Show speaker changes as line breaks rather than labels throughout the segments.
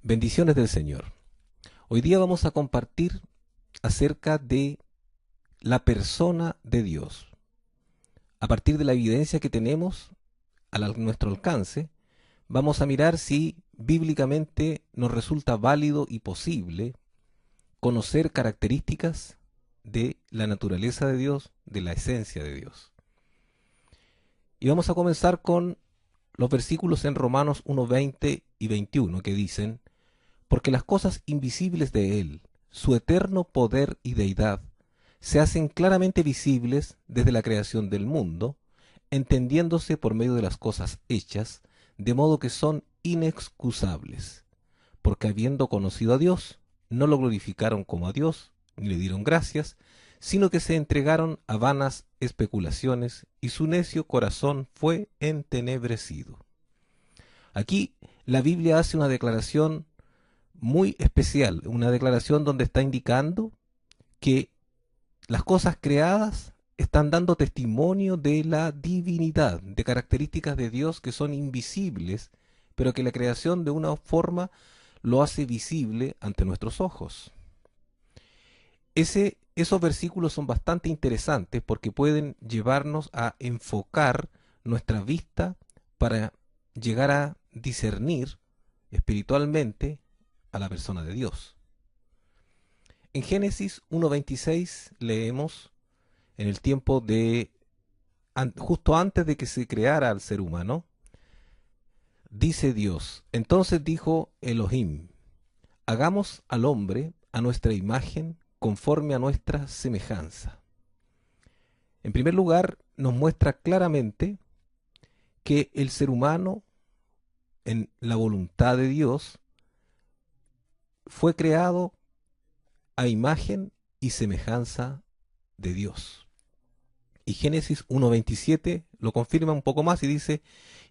Bendiciones del Señor. Hoy día vamos a compartir acerca de la persona de Dios. A partir de la evidencia que tenemos nuestro alcance, vamos a mirar si bíblicamente nos resulta válido y posible conocer características de la naturaleza de Dios, de la esencia de Dios. Y vamos a comenzar con los versículos en Romanos 1:20 y 21 que dicen: porque las cosas invisibles de Él, su eterno poder y deidad, se hacen claramente visibles desde la creación del mundo, entendiéndose por medio de las cosas hechas, de modo que son inexcusables, porque habiendo conocido a Dios, no lo glorificaron como a Dios, ni le dieron gracias, sino que se entregaron a vanas especulaciones, y su necio corazón fue entenebrecido. Aquí la Biblia hace una declaración muy especial, una declaración donde está indicando que las cosas creadas están dando testimonio de la divinidad, de características de Dios que son invisibles, pero que la creación de una forma lo hace visible ante nuestros ojos. Esos versículos son bastante interesantes porque pueden llevarnos a enfocar nuestra vista para llegar a discernir espiritualmente a la persona de Dios. En Génesis 1:26 leemos en el tiempo de justo antes de que se creara al ser humano, dice Dios: entonces dijo Elohim, hagamos al hombre a nuestra imagen, conforme a nuestra semejanza. En primer lugar, nos muestra claramente que el ser humano, en la voluntad de Dios, fue creado a imagen y semejanza de Dios. Y Génesis 1:27 lo confirma un poco más y dice: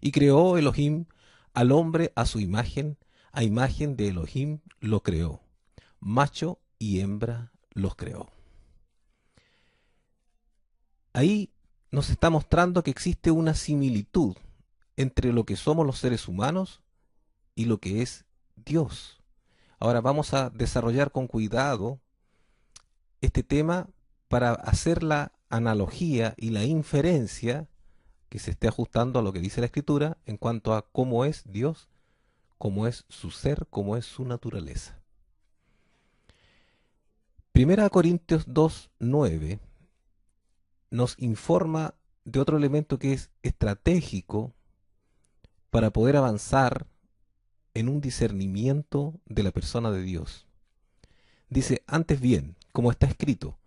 y creó Elohim al hombre a su imagen, a imagen de Elohim lo creó, macho y hembra los creó. Ahí nos está mostrando que existe una similitud entre lo que somos los seres humanos y lo que es Dios. Ahora vamos a desarrollar con cuidado este tema para hacer la analogía y la inferencia que se esté ajustando a lo que dice la Escritura en cuanto a cómo es Dios, cómo es su ser, cómo es su naturaleza. Primera Corintios 2:9 nos informa de otro elemento que es estratégico para poder avanzar en un discernimiento de la persona de Dios. Dice: antes bien, como está escrito,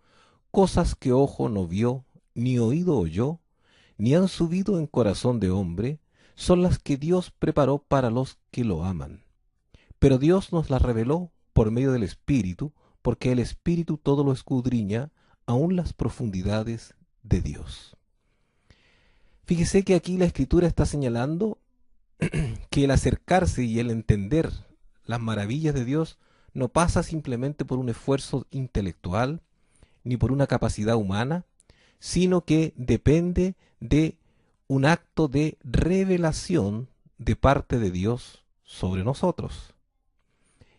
cosas que ojo no vio, ni oído oyó, ni han subido en corazón de hombre, son las que Dios preparó para los que lo aman. Pero Dios nos las reveló por medio del Espíritu, porque el Espíritu todo lo escudriña, aun las profundidades de Dios. Fíjese que aquí la Escritura está señalando que el acercarse y el entender las maravillas de Dios no pasa simplemente por un esfuerzo intelectual, ni por una capacidad humana, sino que depende de un acto de revelación de parte de Dios sobre nosotros.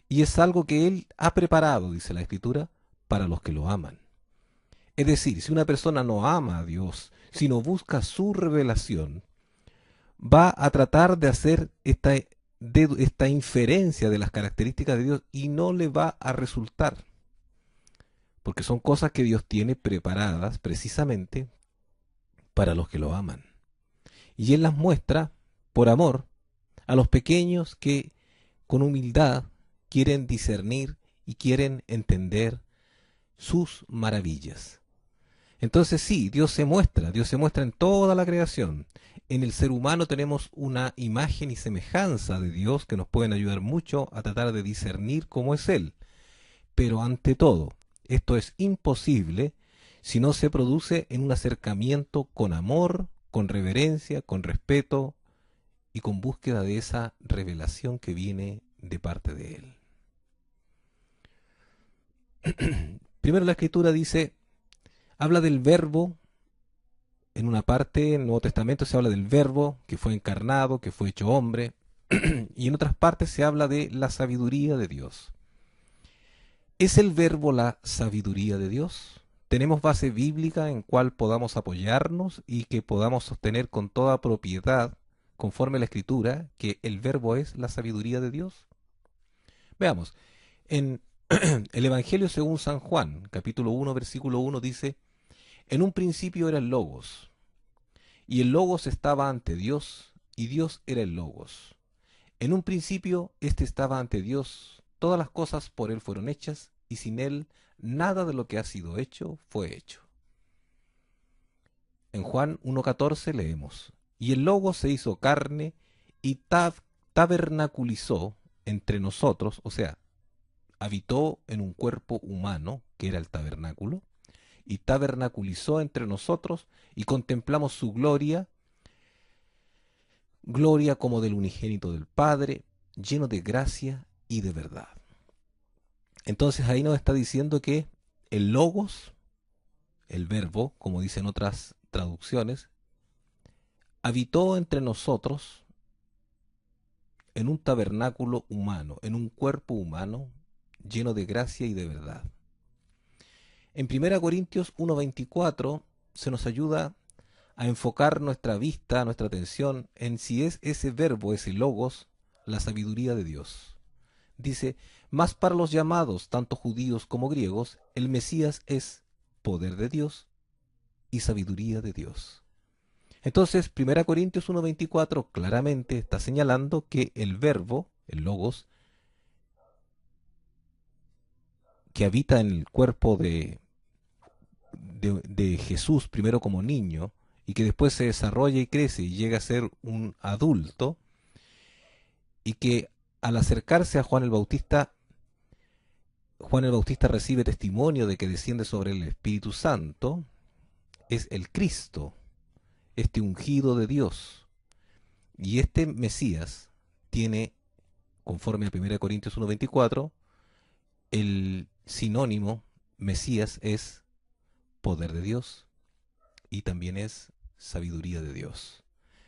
Y es algo que Él ha preparado, dice la Escritura, para los que lo aman. Es decir, si una persona no ama a Dios, sino busca su revelación, va a tratar de hacer esta inferencia de las características de Dios y no le va a resultar, porque son cosas que Dios tiene preparadas precisamente para los que lo aman. Y Él las muestra por amor a los pequeños que con humildad quieren discernir y quieren entender sus maravillas. Entonces sí, Dios se muestra en toda la creación. En el ser humano tenemos una imagen y semejanza de Dios que nos pueden ayudar mucho a tratar de discernir cómo es Él. Pero ante todo, esto es imposible si no se produce en un acercamiento con amor, con reverencia, con respeto y con búsqueda de esa revelación que viene de parte de Él. Primero la Escritura dice, habla del Verbo. En una parte, en el Nuevo Testamento se habla del Verbo que fue encarnado, que fue hecho hombre. y en otras partes se habla de la sabiduría de Dios. ¿Es el verbo la sabiduría de Dios? ¿Tenemos base bíblica en cual podamos apoyarnos y que podamos sostener con toda propiedad, conforme a la Escritura, que el verbo es la sabiduría de Dios? Veamos, en el Evangelio según San Juan, capítulo 1, versículo 1 dice, en un principio era el Logos, y el Logos estaba ante Dios, y Dios era el Logos. En un principio éste estaba ante Dios, todas las cosas por él fueron hechas, y sin él nada de lo que ha sido hecho fue hecho. En Juan 1.14 leemos, y el Logos se hizo carne y tabernaculizó entre nosotros, o sea, habitó en un cuerpo humano, que era el tabernáculo, y tabernaculizó entre nosotros, y contemplamos su gloria, gloria como del unigénito del Padre, lleno de gracia y de verdad. Entonces ahí nos está diciendo que el logos, el verbo, como dicen otras traducciones, habitó entre nosotros en un tabernáculo humano, en un cuerpo humano, lleno de gracia y de verdad. En 1 Corintios 1.24 se nos ayuda a enfocar nuestra vista, nuestra atención en si es ese verbo, ese logos, la sabiduría de Dios. Dice, mas para los llamados, tanto judíos como griegos, el Mesías es poder de Dios y sabiduría de Dios. Entonces, 1 Corintios 1.24 claramente está señalando que el verbo, el logos, que habita en el cuerpo de Jesús, primero como niño, y que después se desarrolla y crece y llega a ser un adulto, y que al acercarse a Juan el Bautista recibe testimonio de que desciende sobre el Espíritu Santo, es el Cristo, este ungido de Dios. Y este Mesías tiene, conforme a 1 Corintios 1.24, el sinónimo Mesías es poder de Dios y también es sabiduría de Dios.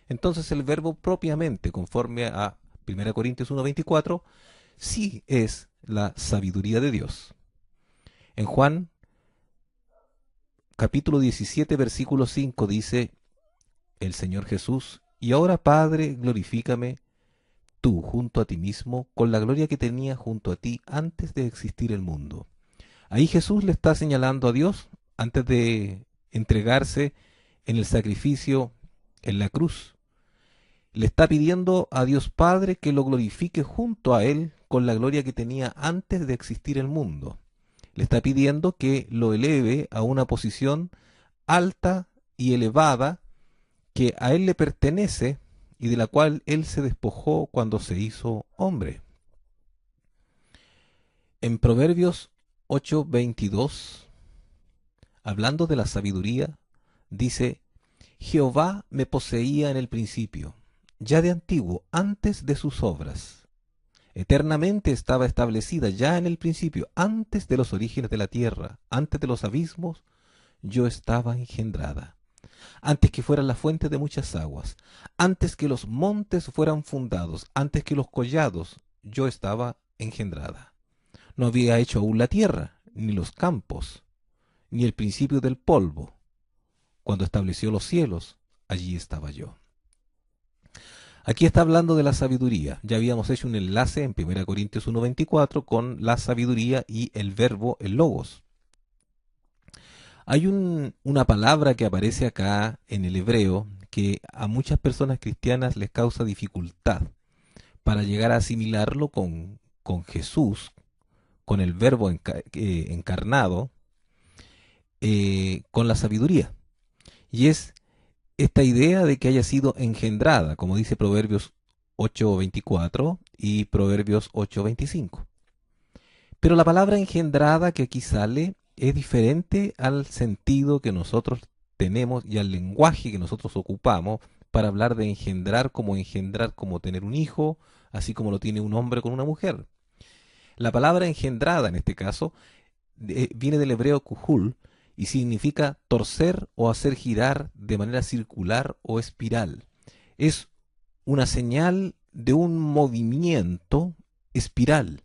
Entonces el verbo propiamente, conforme a 1 Corintios 1.24, sí es la sabiduría de Dios. En Juan capítulo 17, versículo 5 dice el Señor Jesús, y ahora Padre, glorifícame tú junto a ti mismo con la gloria que tenía junto a ti antes de existir el mundo. Ahí Jesús le está señalando a Dios antes de entregarse en el sacrificio en la cruz. Le está pidiendo a Dios Padre que lo glorifique junto a Él con la gloria que tenía antes de existir el mundo. Le está pidiendo que lo eleve a una posición alta y elevada que a Él le pertenece y de la cual Él se despojó cuando se hizo hombre. En Proverbios 8:22, hablando de la sabiduría, dice, Jehová me poseía en el principio, ya de antiguo, antes de sus obras. Eternamente estaba establecida ya en el principio, antes de los orígenes de la tierra, antes de los abismos, yo estaba engendrada. Antes que fueran las fuentes de muchas aguas, antes que los montes fueran fundados, antes que los collados, yo estaba engendrada. No había hecho aún la tierra, ni los campos, ni el principio del polvo. Cuando estableció los cielos, allí estaba yo. Aquí está hablando de la sabiduría. Ya habíamos hecho un enlace en 1 Corintios 1.24 con la sabiduría y el verbo, el logos. Hay una palabra que aparece acá en el hebreo que a muchas personas cristianas les causa dificultad para llegar a asimilarlo con Jesús, con el verbo encarnado, con la sabiduría. Y es esta idea de que haya sido engendrada, como dice Proverbios 8.24 y Proverbios 8.25. Pero la palabra engendrada que aquí sale es diferente al sentido que nosotros tenemos y al lenguaje que nosotros ocupamos para hablar de engendrar como tener un hijo, así como lo tiene un hombre con una mujer. La palabra engendrada en este caso viene del hebreo kuhul y significa torcer o hacer girar de manera circular o espiral. Es una señal de un movimiento espiral.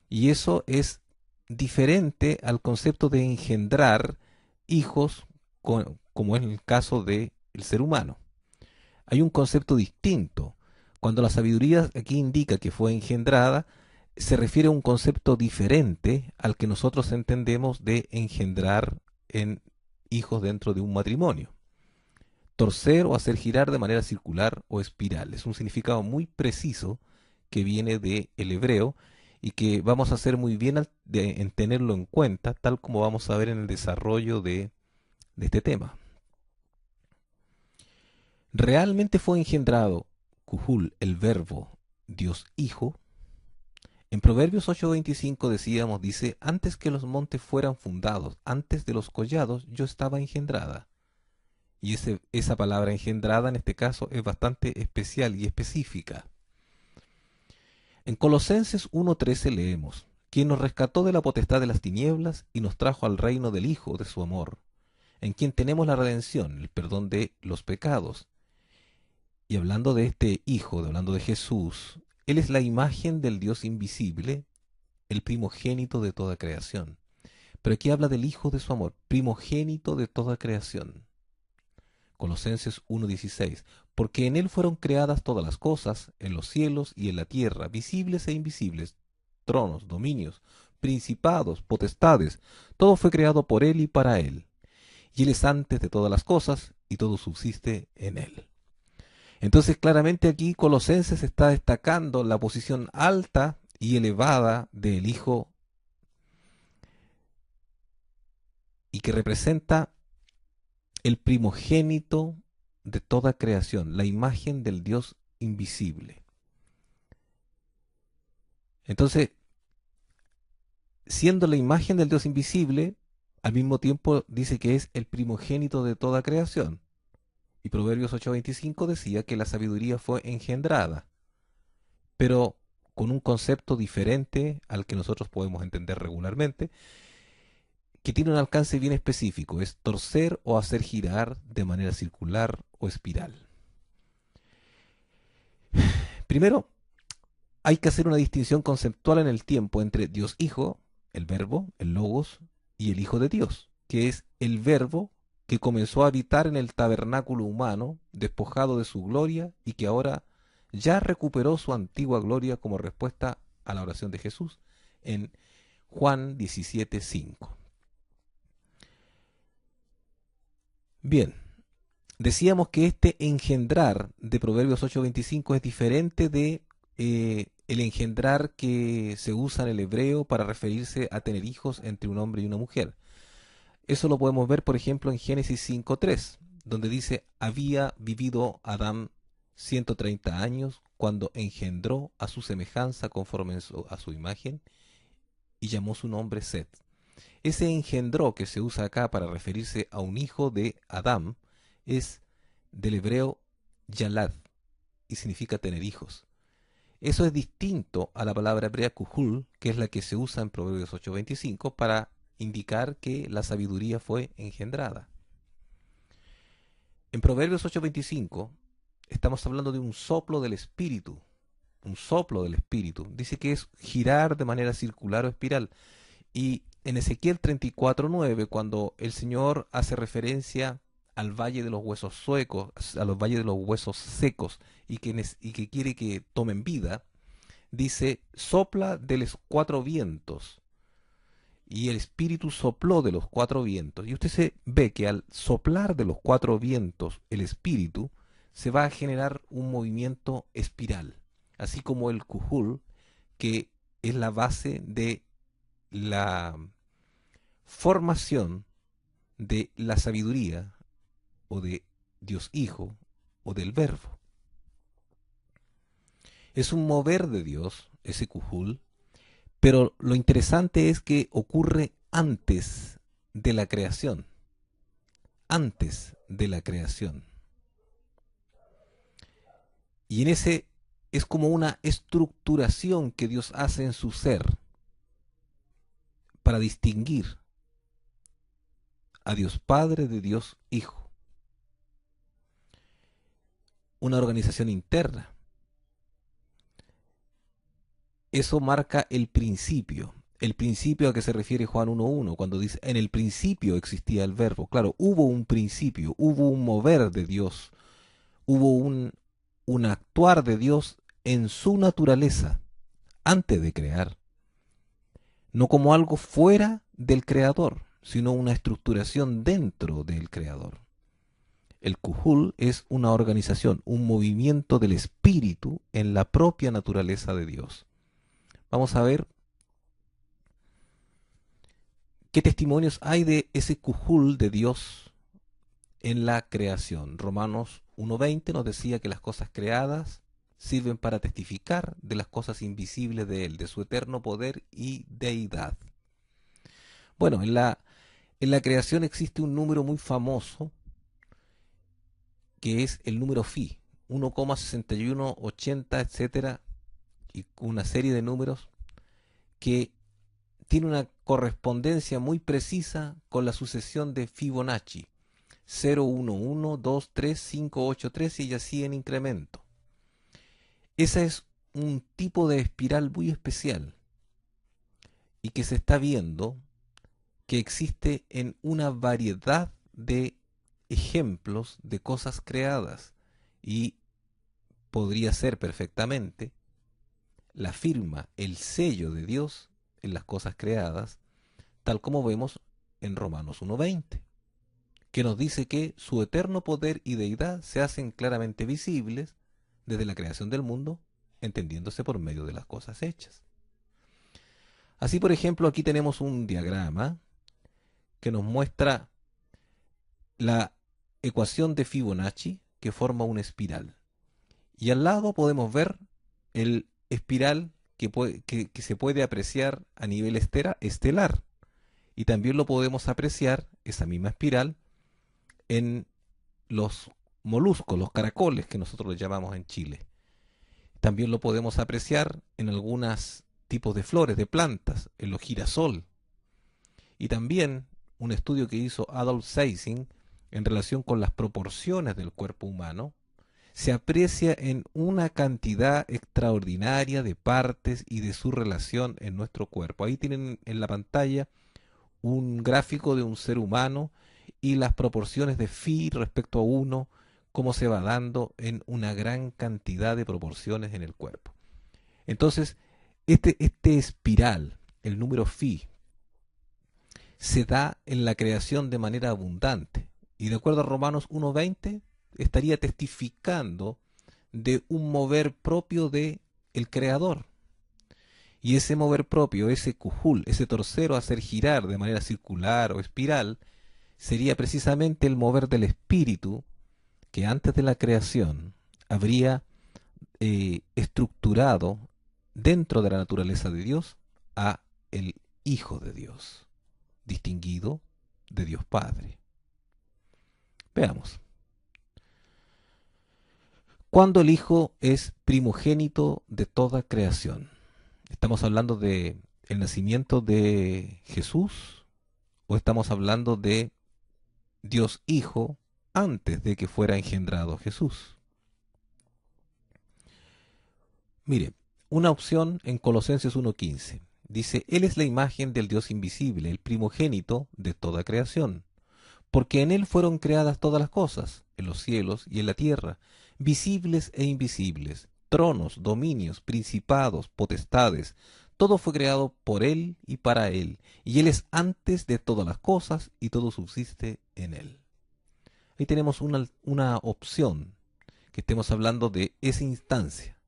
Y eso es diferente al concepto de engendrar hijos, como es el caso del ser humano. Hay un concepto distinto. Cuando la sabiduría aquí indica que fue engendrada, se refiere a un concepto diferente al que nosotros entendemos de engendrar en hijos dentro de un matrimonio. Torcer o hacer girar de manera circular o espiral. Es un significado muy preciso que viene del hebreo y que vamos a hacer muy bien en tenerlo en cuenta, tal como vamos a ver en el desarrollo de este tema. ¿Realmente fue engendrado Kuhul, el verbo Dios Hijo? En Proverbios 8:25 decíamos, dice, antes que los montes fueran fundados, antes de los collados, yo estaba engendrada. Y esa palabra engendrada en este caso es bastante especial y específica. En Colosenses 1:13 leemos, quien nos rescató de la potestad de las tinieblas y nos trajo al reino del Hijo de su amor, en quien tenemos la redención, el perdón de los pecados. Y hablando de este Hijo, hablando de Jesús, Él es la imagen del Dios invisible, el primogénito de toda creación. Pero aquí habla del Hijo de su amor, primogénito de toda creación. Colosenses 1:16, porque en Él fueron creadas todas las cosas, en los cielos y en la tierra, visibles e invisibles, tronos, dominios, principados, potestades, todo fue creado por Él y para Él. Y Él es antes de todas las cosas, y todo subsiste en Él. Entonces claramente aquí Colosenses está destacando la posición alta y elevada del Hijo y que representa el primogénito de toda creación, la imagen del Dios invisible. Entonces, siendo la imagen del Dios invisible, al mismo tiempo dice que es el primogénito de toda creación. Y Proverbios 8:25 decía que la sabiduría fue engendrada, pero con un concepto diferente al que nosotros podemos entender regularmente, que tiene un alcance bien específico, es torcer o hacer girar de manera circular o espiral. Primero, hay que hacer una distinción conceptual en el tiempo entre Dios Hijo, el Verbo, el Logos, y el Hijo de Dios, que es el Verbo que comenzó a habitar en el tabernáculo humano, despojado de su gloria y que ahora ya recuperó su antigua gloria como respuesta a la oración de Jesús en Juan 17:5. Bien, decíamos que este engendrar de Proverbios 8:25 es diferente de el engendrar que se usa en el hebreo para referirse a tener hijos entre un hombre y una mujer. Eso lo podemos ver, por ejemplo, en Génesis 5:3, donde dice, había vivido Adán 130 años cuando engendró a su semejanza conforme a su imagen y llamó su nombre Set. Ese engendró que se usa acá para referirse a un hijo de Adán es del hebreo yalad y significa tener hijos. Eso es distinto a la palabra hebrea kuhul, que es la que se usa en Proverbios 8:25 para indicar que la sabiduría fue engendrada. En Proverbios 8:25 estamos hablando de un soplo del espíritu, un soplo del espíritu. Dice que es girar de manera circular o espiral. Y en Ezequiel 34:9, cuando el Señor hace referencia al valle de los huesos suecos, a los valles de los huesos secos, y que quiere que tomen vida, dice, sopla de los cuatro vientos. Y el Espíritu sopló de los cuatro vientos. Y usted se ve que al soplar de los cuatro vientos el Espíritu, se va a generar un movimiento espiral. Así como el Kuhul, que es la base de la formación de la sabiduría o de Dios Hijo o del Verbo. Es un mover de Dios, ese Kuhul, pero lo interesante es que ocurre antes de la creación, antes de la creación. Y en ese es como una estructuración que Dios hace en su ser para distinguir a Dios Padre de Dios Hijo. Una organización interna. eso marca el principio. El principio a que se refiere Juan 1.1, cuando dice, en el principio existía el verbo. Claro, hubo un principio, hubo un mover de Dios, hubo un actuar de Dios en su naturaleza, antes de crear. No como algo fuera del creador, sino una estructuración dentro del creador. El Kuhul es una organización, un movimiento del espíritu en la propia naturaleza de Dios. Vamos a ver qué testimonios hay de ese Kuhul de Dios en la creación. Romanos 1.20 nos decía que las cosas creadas sirven para testificar de las cosas invisibles de Él, de su eterno poder y deidad. Bueno, en la creación existe un número muy famoso que es el número Phi, 1,6180, etcétera, y una serie de números que tiene una correspondencia muy precisa con la sucesión de Fibonacci, 0,11,2,3,5,8,3 y así en incremento. Ese es un tipo de espiral muy especial y que se está viendo que existe en una variedad de ejemplos de cosas creadas y podría ser perfectamente la firma, el sello de Dios en las cosas creadas, tal como vemos en Romanos 1.20, que nos dice que su eterno poder y deidad se hacen claramente visibles desde la creación del mundo, entendiéndose por medio de las cosas hechas. Así, por ejemplo, aquí tenemos un diagrama que nos muestra la ecuación de Fibonacci que forma una espiral. Y al lado podemos ver el espiral que se puede apreciar a nivel estelar. Y también lo podemos apreciar, esa misma espiral, en los moluscos, los caracoles que nosotros los llamamos en Chile. También lo podemos apreciar en algunos tipos de flores, de plantas, en los girasol. Y también un estudio que hizo Adolf Seyssing en relación con las proporciones del cuerpo humano, se aprecia en una cantidad extraordinaria de partes y de su relación en nuestro cuerpo. Ahí tienen en la pantalla un gráfico de un ser humano y las proporciones de phi respecto a 1, cómo se va dando en una gran cantidad de proporciones en el cuerpo. Entonces, este espiral, el número phi, se da en la creación de manera abundante. Y de acuerdo a Romanos 1.20, estaría testificando de un mover propio de el creador. Y ese mover propio, ese cujul, ese torcero a hacer girar de manera circular o espiral, sería precisamente el mover del espíritu que antes de la creación habría estructurado dentro de la naturaleza de Dios a el Hijo de Dios, distinguido de Dios Padre. Veamos. Cuando el Hijo es primogénito de toda creación. ¿Estamos hablando de el nacimiento de Jesús o estamos hablando de Dios Hijo antes de que fuera engendrado Jesús? Mire, una opción en Colosenses 1.15 dice, Él es la imagen del Dios invisible, el primogénito de toda creación, porque en Él fueron creadas todas las cosas, en los cielos y en la tierra, visibles e invisibles, tronos, dominios, principados, potestades, todo fue creado por Él y para Él, y Él es antes de todas las cosas, y todo subsiste en Él. Ahí tenemos una opción, que estemos hablando de esa instancia,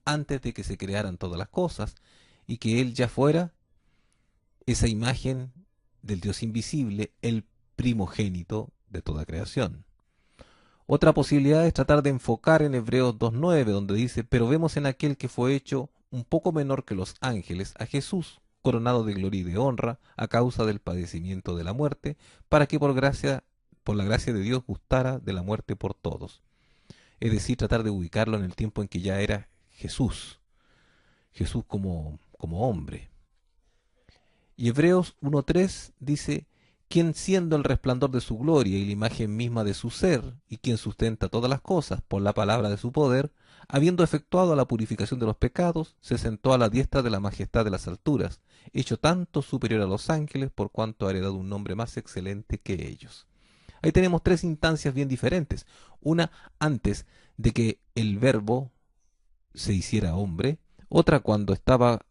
antes de que se crearan todas las cosas, y que Él ya fuera esa imagen del Dios invisible, el primogénito de toda creación. Otra posibilidad es tratar de enfocar en Hebreos 2.9, donde dice, pero vemos en aquel que fue hecho un poco menor que los ángeles, a Jesús, coronado de gloria y de honra, a causa del padecimiento de la muerte, para que por la gracia de Dios gustara de la muerte por todos. Es decir, tratar de ubicarlo en el tiempo en que ya era Jesús, Jesús como hombre. Y Hebreos 1.3 dice quien siendo el resplandor de su gloria y la imagen misma de su ser, y quien sustenta todas las cosas por la palabra de su poder, habiendo efectuado la purificación de los pecados, se sentó a la diestra de la majestad de las alturas, hecho tanto superior a los ángeles por cuanto ha heredado un nombre más excelente que ellos. Ahí tenemos tres instancias bien diferentes. Una antes de que el verbo se hiciera hombre, otra cuando estaba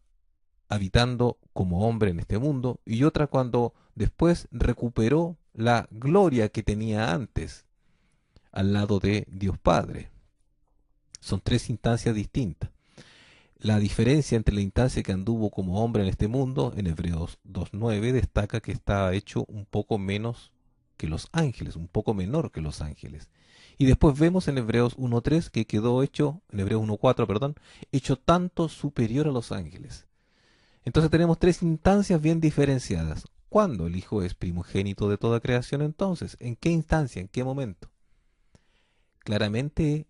habitando como hombre en este mundo, y otra cuando después recuperó la gloria que tenía antes al lado de Dios Padre. Son tres instancias distintas. La diferencia entre la instancia que anduvo como hombre en este mundo, en Hebreos 2.9, destaca que está hecho un poco menos que los ángeles, un poco menor que los ángeles. Y después vemos en Hebreos 1.3 que quedó hecho, en Hebreos 1.4, perdón, hecho tanto superior a los ángeles. Entonces tenemos tres instancias bien diferenciadas. ¿Cuándo el Hijo es primogénito de toda creación entonces? ¿En qué instancia? ¿En qué momento? Claramente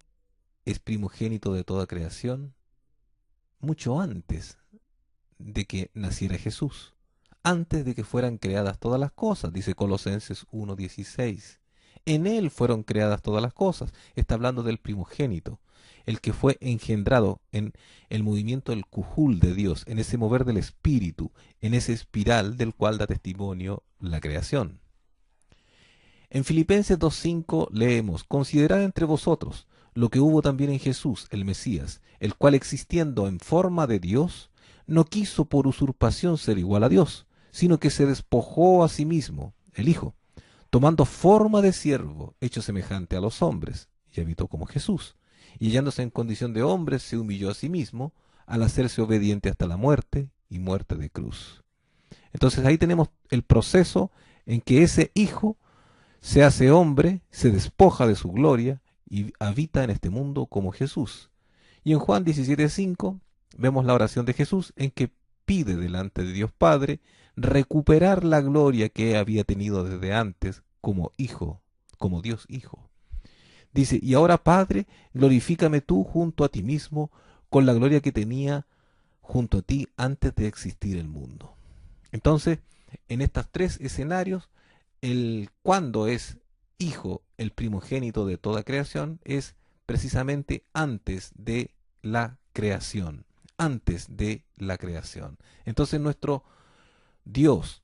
es primogénito de toda creación mucho antes de que naciera Jesús, antes de que fueran creadas todas las cosas, dice Colosenses 1:16. En él fueron creadas todas las cosas. Está hablando del primogénito, el que fue engendrado en el movimiento del cujul de Dios, en ese mover del espíritu, en ese espiral del cual da testimonio la creación. En Filipenses 2:5 leemos: considerad entre vosotros lo que hubo también en Jesús, el Mesías, el cual existiendo en forma de Dios, no quiso por usurpación ser igual a Dios, sino que se despojó a sí mismo, el Hijo, tomando forma de siervo, hecho semejante a los hombres, y habitó como Jesús, y hallándose en condición de hombre, se humilló a sí mismo, al hacerse obediente hasta la muerte, y muerte de cruz. Entonces ahí tenemos el proceso en que ese Hijo se hace hombre, se despoja de su gloria y habita en este mundo como Jesús. Y en Juan 17:5 vemos la oración de Jesús en que pide delante de Dios Padre recuperar la gloria que había tenido desde antes como Hijo, como Dios Hijo. Dice: y ahora Padre, glorifícame tú junto a ti mismo con la gloria que tenía junto a ti antes de existir el mundo. Entonces, en estos tres escenarios, el cuando es hijo, el primogénito de toda creación, es precisamente antes de la creación, antes de la creación. Entonces nuestro Dios,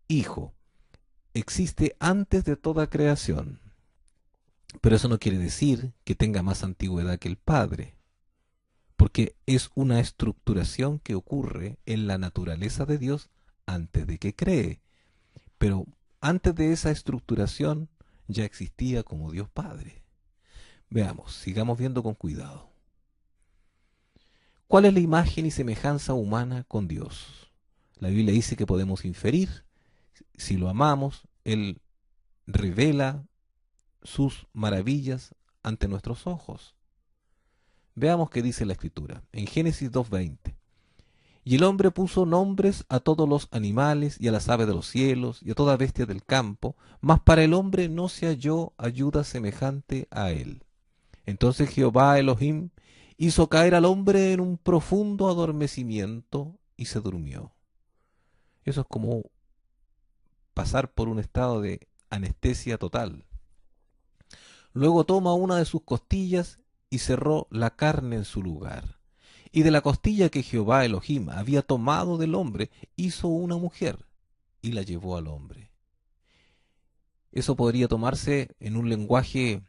hijo, existe antes de toda creación, pero eso no quiere decir que tenga más antigüedad que el Padre, porque es una estructuración que ocurre en la naturaleza de Dios antes de que cree. Pero antes de esa estructuración ya existía como Dios Padre. Veamos, sigamos viendo con cuidado. ¿Cuál es la imagen y semejanza humana con Dios? La Biblia dice que podemos inferir, si lo amamos, Él revela sus maravillas ante nuestros ojos. Veamos qué dice la Escritura. En Génesis 2:20. Y el hombre puso nombres a todos los animales y a las aves de los cielos y a toda bestia del campo, mas para el hombre no se halló ayuda semejante a él. Entonces Jehová Elohim hizo caer al hombre en un profundo adormecimiento y se durmió. Eso es como pasar por un estado de anestesia total. Luego toma una de sus costillas y cerró la carne en su lugar. Y de la costilla que Jehová Elohim había tomado del hombre, hizo una mujer y la llevó al hombre. Eso podría tomarse en un lenguaje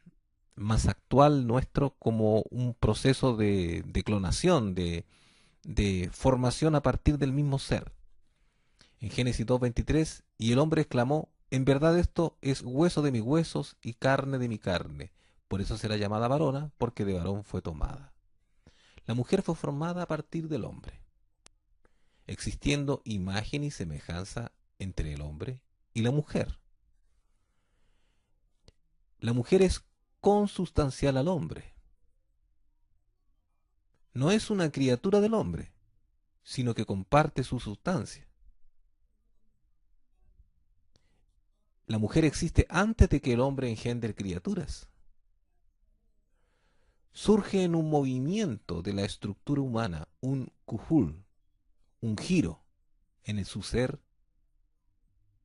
más actual nuestro como un proceso de clonación, de formación a partir del mismo ser. En Génesis 2:23, y el hombre exclamó: en verdad esto es hueso de mis huesos y carne de mi carne. Por eso será llamada varona, porque de varón fue tomada. La mujer fue formada a partir del hombre, existiendo imagen y semejanza entre el hombre y la mujer. La mujer es consustancial al hombre. No es una criatura del hombre, sino que comparte su sustancia. La mujer existe antes de que el hombre engendre criaturas. Surge en un movimiento de la estructura humana, un kujul, un giro en su ser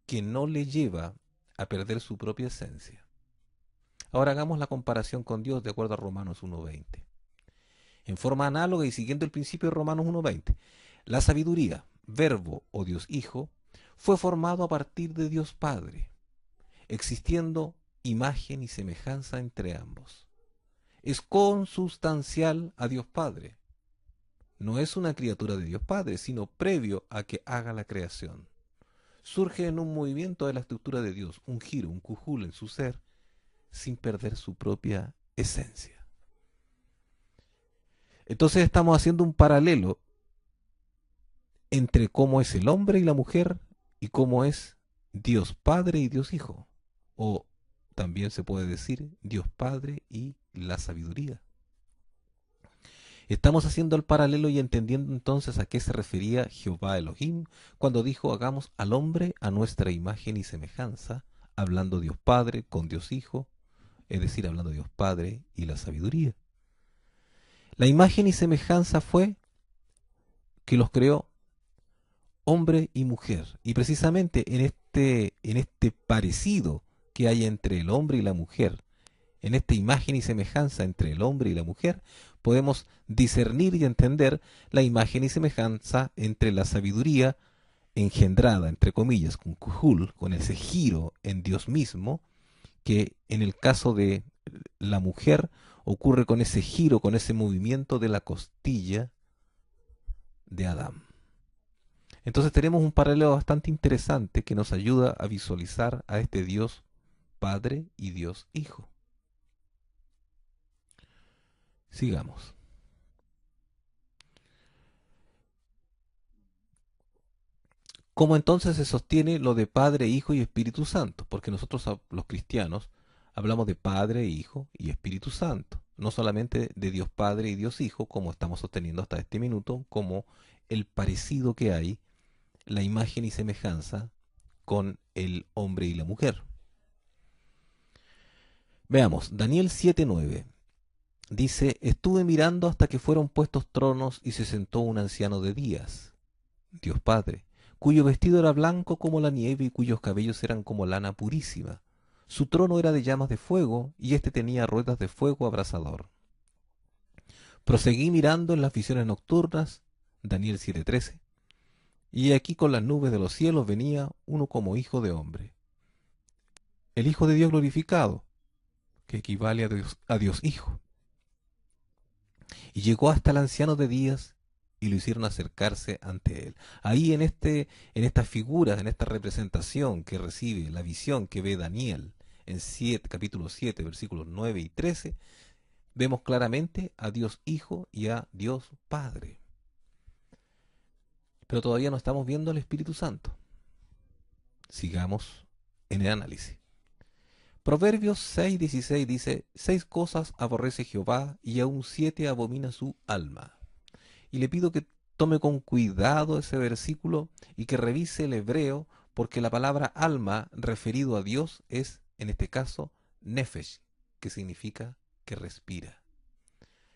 que no le lleva a perder su propia esencia. Ahora hagamos la comparación con Dios de acuerdo a Romanos 1.20. En forma análoga y siguiendo el principio de Romanos 1.20, la sabiduría, verbo o Dios Hijo, fue formado a partir de Dios Padre, existiendo imagen y semejanza entre ambos. Es consubstancial a Dios Padre. No es una criatura de Dios Padre, sino previo a que haga la creación. Surge en un movimiento de la estructura de Dios, un giro, un cujul en su ser, sin perder su propia esencia. Entonces estamos haciendo un paralelo entre cómo es el hombre y la mujer y cómo es Dios Padre y Dios Hijo. O también se puede decir Dios Padre y la sabiduría. Estamos haciendo el paralelo y entendiendo entonces a qué se refería Jehová Elohim cuando dijo hagamos al hombre a nuestra imagen y semejanza, hablando Dios Padre con Dios Hijo, es decir, hablando Dios Padre y la sabiduría. La imagen y semejanza fue que los creó hombre y mujer. Y precisamente en este parecido que hay entre el hombre y la mujer, en esta imagen y semejanza entre el hombre y la mujer, podemos discernir y entender la imagen y semejanza entre la sabiduría engendrada, entre comillas, con Kuhul, con ese giro en Dios mismo, que en el caso de la mujer ocurre con ese giro, con ese movimiento de la costilla de Adán. Entonces tenemos un paralelo bastante interesante que nos ayuda a visualizar a este Dios Padre y Dios Hijo. Sigamos. ¿Cómo entonces se sostiene lo de Padre, Hijo y Espíritu Santo? Porque nosotros los cristianos hablamos de Padre, Hijo y Espíritu Santo. No solamente de Dios Padre y Dios Hijo, como estamos sosteniendo hasta este minuto, como el parecido que hay, la imagen y semejanza con el hombre y la mujer. Veamos, Daniel 7:9 dice, estuve mirando hasta que fueron puestos tronos y se sentó un anciano de días, Dios Padre, cuyo vestido era blanco como la nieve y cuyos cabellos eran como lana purísima. Su trono era de llamas de fuego y éste tenía ruedas de fuego abrasador. Proseguí mirando en las visiones nocturnas, Daniel 7:13, y aquí con las nubes de los cielos venía uno como hijo de hombre, el Hijo de Dios glorificado, que equivale a Dios Hijo. Y llegó hasta el anciano de días y lo hicieron acercarse ante él. Ahí en esta figura, en esta representación que recibe, la visión que ve Daniel en capítulo 7, versículos 9 y 13, vemos claramente a Dios Hijo y a Dios Padre. Pero todavía no estamos viendo al Espíritu Santo. Sigamos en el análisis. Proverbios 6:16 dice, 6 cosas aborrece Jehová y aún 7 abomina su alma. Y le pido que tome con cuidado ese versículo y que revise el hebreo, porque la palabra alma referido a Dios es, en este caso, nefesh, que significa que respira.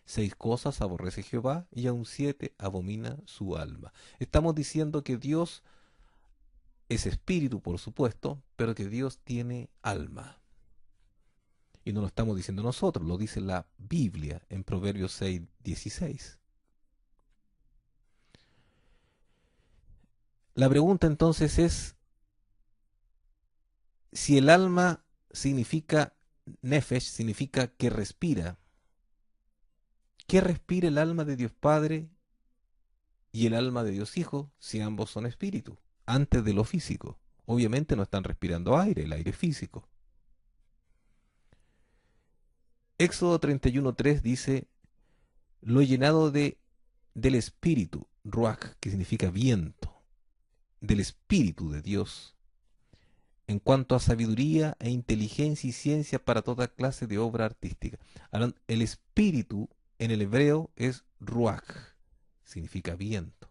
6 cosas aborrece Jehová y aún 7 abomina su alma. Estamos diciendo que Dios es espíritu, por supuesto, pero que Dios tiene alma. Y no lo estamos diciendo nosotros, lo dice la Biblia en Proverbios 6:16. La pregunta entonces es, si el alma significa nefesh, significa que respira, ¿qué respira el alma de Dios Padre y el alma de Dios Hijo si ambos son espíritu? Antes de lo físico. Obviamente no están respirando aire, el aire físico. Éxodo 31:3 dice, lo he llenado del espíritu, ruach, que significa viento, del espíritu de Dios, en cuanto a sabiduría e inteligencia y ciencia para toda clase de obra artística. El espíritu en el hebreo es ruach, significa viento.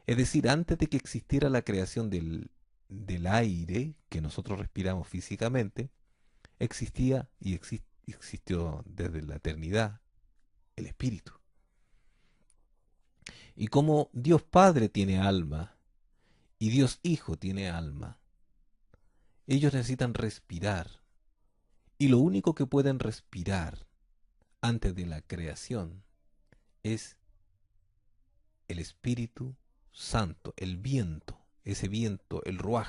Es decir, antes de que existiera la creación del aire que nosotros respiramos físicamente, existía y existió desde la eternidad el espíritu. Y como Dios Padre tiene alma y Dios Hijo tiene alma, Ellos necesitan respirar. Y lo único que pueden respirar antes de la creación es el Espíritu Santo, el viento, ese viento, el ruaj.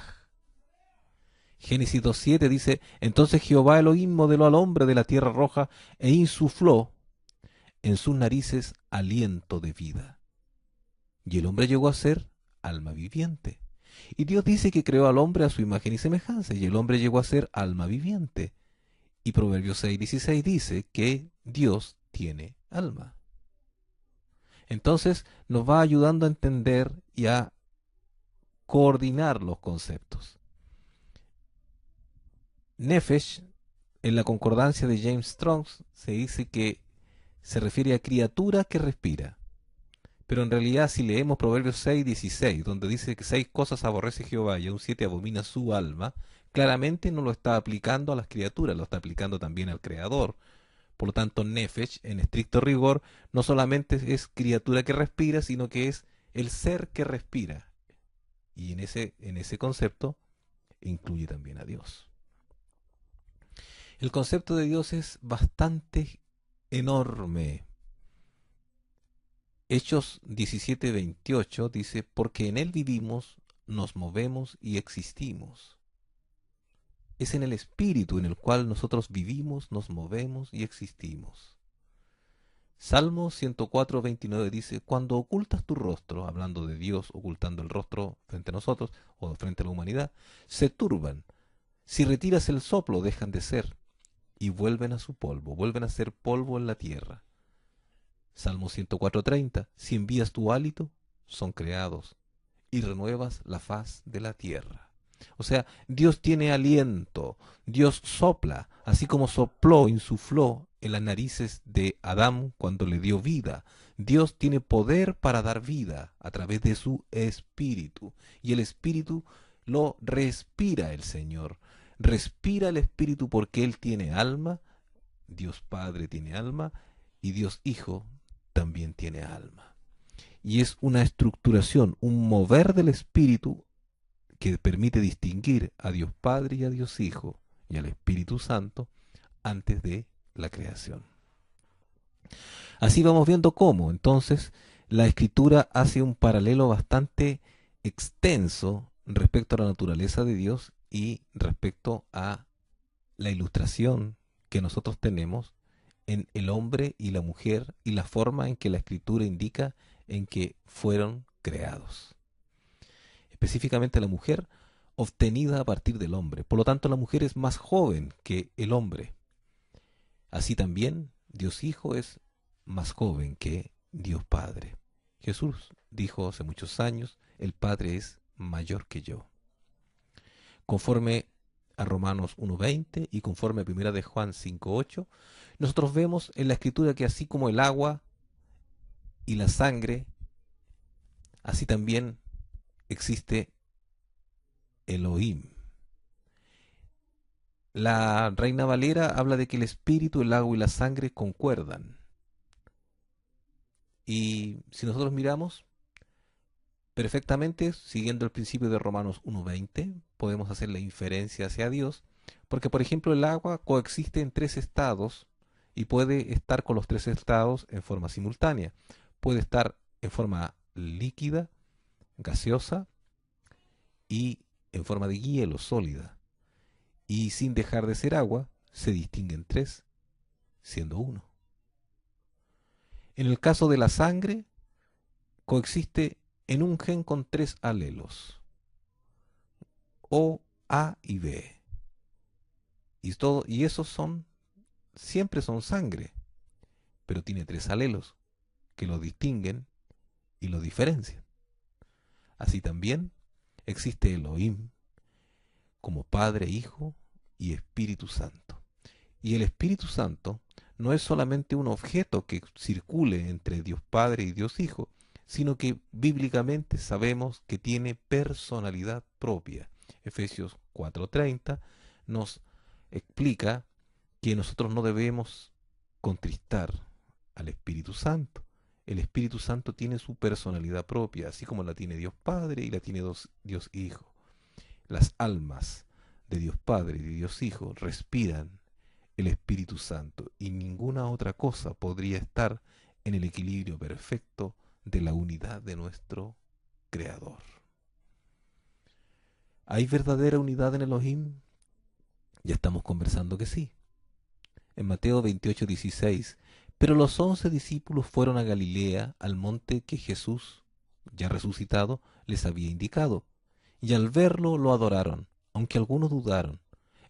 Génesis 2.7 dice, entonces Jehová Elohim modeló al hombre de la tierra roja e insufló en sus narices aliento de vida. Y el hombre llegó a ser alma viviente. Y Dios dice que creó al hombre a su imagen y semejanza, y el hombre llegó a ser alma viviente. Y Proverbios 6.16 dice que Dios tiene alma. Entonces nos va ayudando a entender y a coordinar los conceptos. Nefesh, en la concordancia de James Strong, se dice que se refiere a criatura que respira. Pero en realidad si leemos Proverbios 6.16, donde dice que 6 cosas aborrece Jehová y aún 7 abomina su alma, claramente no lo está aplicando a las criaturas, lo está aplicando también al Creador. Por lo tanto, Nefesh, en estricto rigor, no solamente es criatura que respira, sino que es el ser que respira. Y en ese concepto incluye también a Dios. El concepto de Dios es bastante enorme. Hechos 17:28 dice, porque en Él vivimos, nos movemos y existimos. Es en el Espíritu en el cual nosotros vivimos, nos movemos y existimos. Salmo 104:29 dice, cuando ocultas tu rostro, hablando de Dios ocultando el rostro frente a nosotros o frente a la humanidad, se turban. Si retiras el soplo, dejan de ser y vuelven a su polvo, vuelven a ser polvo en la tierra. Salmo 104:30, si envías tu hálito, son creados y renuevas la faz de la tierra. O sea, Dios tiene aliento, Dios sopla, así como sopló, insufló en las narices de Adán cuando le dio vida. Dios tiene poder para dar vida a través de su espíritu, y el espíritu lo respira el Señor. Respira el espíritu porque Él tiene alma, Dios Padre tiene alma, y Dios Hijo también tiene alma. Y es una estructuración, un mover del espíritu que permite distinguir a Dios Padre y a Dios Hijo y al Espíritu Santo antes de la creación. Así vamos viendo cómo, entonces, la Escritura hace un paralelo bastante extenso respecto a la naturaleza de Dios y respecto a la ilustración que nosotros tenemos en el hombre y la mujer y la forma en que la Escritura indica en que fueron creados. Específicamente la mujer obtenida a partir del hombre. Por lo tanto, la mujer es más joven que el hombre. Así también, Dios Hijo es más joven que Dios Padre. Jesús dijo hace muchos años, el Padre es mayor que yo. Conforme a Romanos 1:20 y conforme a 1 de Juan 5:8, nosotros vemos en la Escritura que así como el agua y la sangre, así también existe Elohim. La Reina Valera habla de que el espíritu, el agua y la sangre concuerdan. Y si nosotros miramos perfectamente, siguiendo el principio de Romanos 1:20, podemos hacer la inferencia hacia Dios, porque por ejemplo el agua coexiste en 3 estados y puede estar con los 3 estados en forma simultánea. Puede estar en forma líquida, gaseosa y en forma de hielo sólida. Y sin dejar de ser agua, se distinguen 3, siendo uno. En el caso de la sangre, coexiste en un gen con 3 alelos, O, A y B. Y esos siempre son sangre, pero tiene 3 alelos que lo distinguen y lo diferencian. Así también existe Elohim como Padre, Hijo y Espíritu Santo. Y el Espíritu Santo no es solamente un objeto que circule entre Dios Padre y Dios Hijo, sino que bíblicamente sabemos que tiene personalidad propia. Efesios 4:30 nos explica que nosotros no debemos contristar al Espíritu Santo. El Espíritu Santo tiene su personalidad propia, así como la tiene Dios Padre y la tiene Dios Hijo. Las almas de Dios Padre y de Dios Hijo respiran el Espíritu Santo, y ninguna otra cosa podría estar en el equilibrio perfecto de la unidad de nuestro Creador. ¿Hay verdadera unidad en Elohim? Ya estamos conversando que sí. En Mateo 28:16, pero los 11 discípulos fueron a Galilea, al monte que Jesús, ya resucitado, les había indicado, y al verlo lo adoraron, aunque algunos dudaron.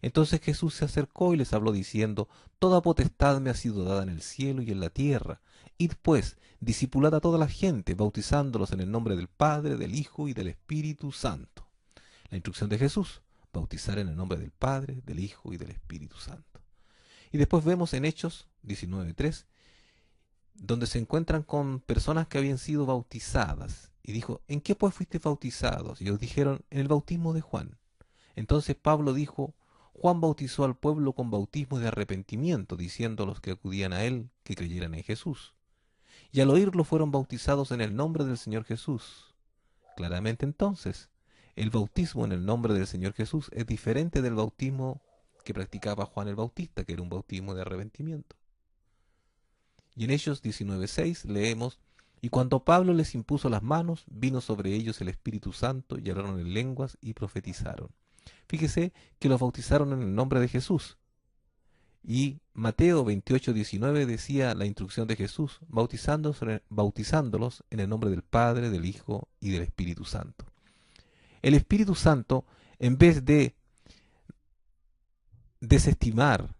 Entonces Jesús se acercó y les habló diciendo: Toda potestad me ha sido dada en el cielo y en la tierra. Id pues, discipulad a toda la gente, bautizándolos en el nombre del Padre, del Hijo y del Espíritu Santo. La instrucción de Jesús: bautizar en el nombre del Padre, del Hijo y del Espíritu Santo. Y después vemos en Hechos 19:3, donde se encuentran con personas que habían sido bautizadas. Y dijo: ¿en qué pues fuiste bautizados? Y ellos dijeron: en el bautismo de Juan. Entonces Pablo dijo: Juan bautizó al pueblo con bautismo de arrepentimiento, diciendo a los que acudían a él que creyeran en Jesús. Y al oírlo fueron bautizados en el nombre del Señor Jesús. Claramente entonces, el bautismo en el nombre del Señor Jesús es diferente del bautismo que practicaba Juan el Bautista, que era un bautismo de arrepentimiento. Y en Hechos 19:6 leemos: y cuando Pablo les impuso las manos, vino sobre ellos el Espíritu Santo, y hablaron en lenguas y profetizaron. Fíjese que los bautizaron en el nombre de Jesús. Y Mateo 28:19 decía la instrucción de Jesús: bautizándolos en el nombre del Padre, del Hijo y del Espíritu Santo. El Espíritu Santo, en vez de desestimar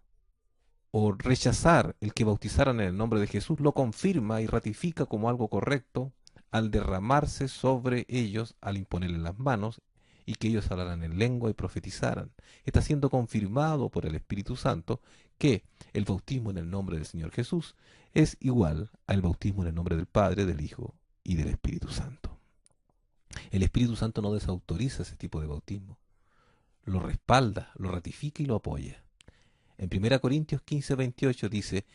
o rechazar el que bautizaran en el nombre de Jesús, lo confirma y ratifica como algo correcto al derramarse sobre ellos, al imponerles las manos y que ellos hablaran en lengua y profetizaran. Está siendo confirmado por el Espíritu Santo que el bautismo en el nombre del Señor Jesús es igual al bautismo en el nombre del Padre, del Hijo y del Espíritu Santo. El Espíritu Santo no desautoriza ese tipo de bautismo, lo respalda, lo ratifica y lo apoya. En 1 Corintios 15:28 dice: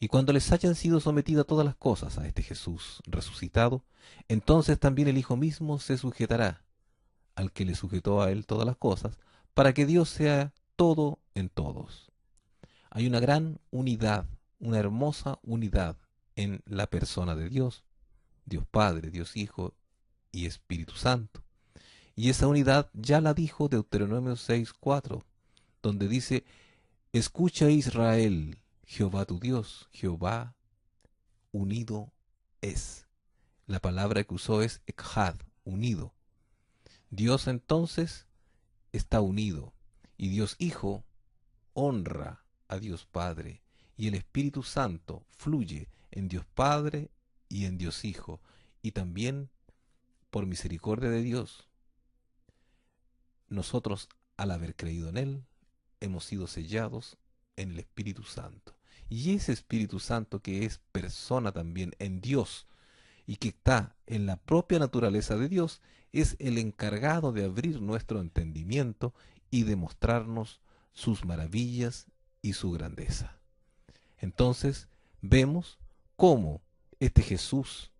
y cuando les hayan sido sometidas todas las cosas a este Jesús resucitado, entonces también el Hijo mismo se sujetará al que le sujetó a él todas las cosas, para que Dios sea todo en todos. Hay una gran unidad, una hermosa unidad en la persona de Dios, Dios Padre, Dios Hijo y Espíritu Santo. Y esa unidad ya la dijo Deuteronomio 6:4, donde dice: escucha, Israel, Jehová tu Dios, Jehová unido es. La palabra que usó es echad, unido. Dios entonces está unido, y Dios Hijo honra a Dios Padre, y el Espíritu Santo fluye en Dios Padre y en Dios Hijo, y también, por misericordia de Dios, nosotros, al haber creído en Él, hemos sido sellados en el Espíritu Santo. Y ese Espíritu Santo, que es persona también en Dios y que está en la propia naturaleza de Dios, es el encargado de abrir nuestro entendimiento y de mostrarnos sus maravillas y su grandeza. Entonces vemos cómo este Jesús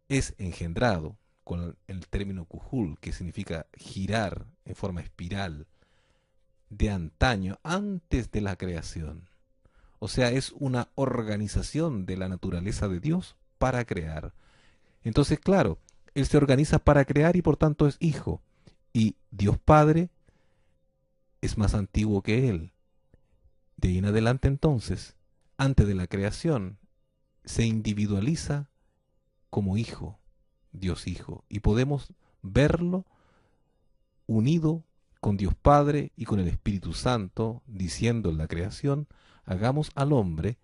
es engendrado con el término kuhul, que significa girar en forma espiral, de antaño, antes de la creación. O sea, es una organización de la naturaleza de Dios para crear. Entonces, claro, Él se organiza para crear y por tanto es Hijo. Y Dios Padre es más antiguo que Él. De ahí en adelante entonces, antes de la creación, se individualiza como Hijo, Dios Hijo. Y podemos verlo unido con Dios Padre y con el Espíritu Santo, diciendo en la creación: hagamos al hombre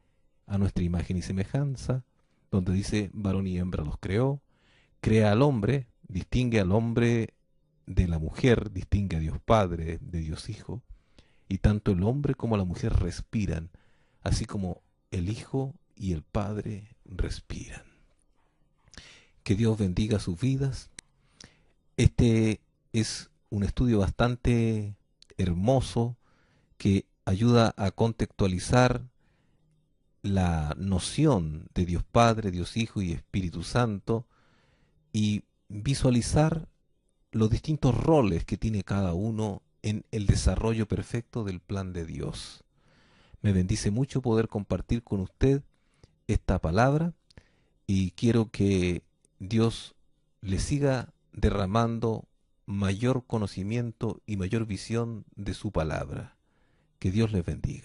a nuestra imagen y semejanza, donde dice varón y hembra los creó, crea al hombre, distingue al hombre de la mujer, distingue a Dios Padre de Dios Hijo, y tanto el hombre como la mujer respiran, así como el Hijo y el Padre respiran. Que Dios bendiga sus vidas. Este es un estudio bastante hermoso que ayuda a contextualizar la noción de Dios Padre, Dios Hijo y Espíritu Santo y visualizar los distintos roles que tiene cada uno en el desarrollo perfecto del plan de Dios. Me bendice mucho poder compartir con usted esta palabra y quiero que Dios le siga derramando mayor conocimiento y mayor visión de su palabra. Que Dios les bendiga.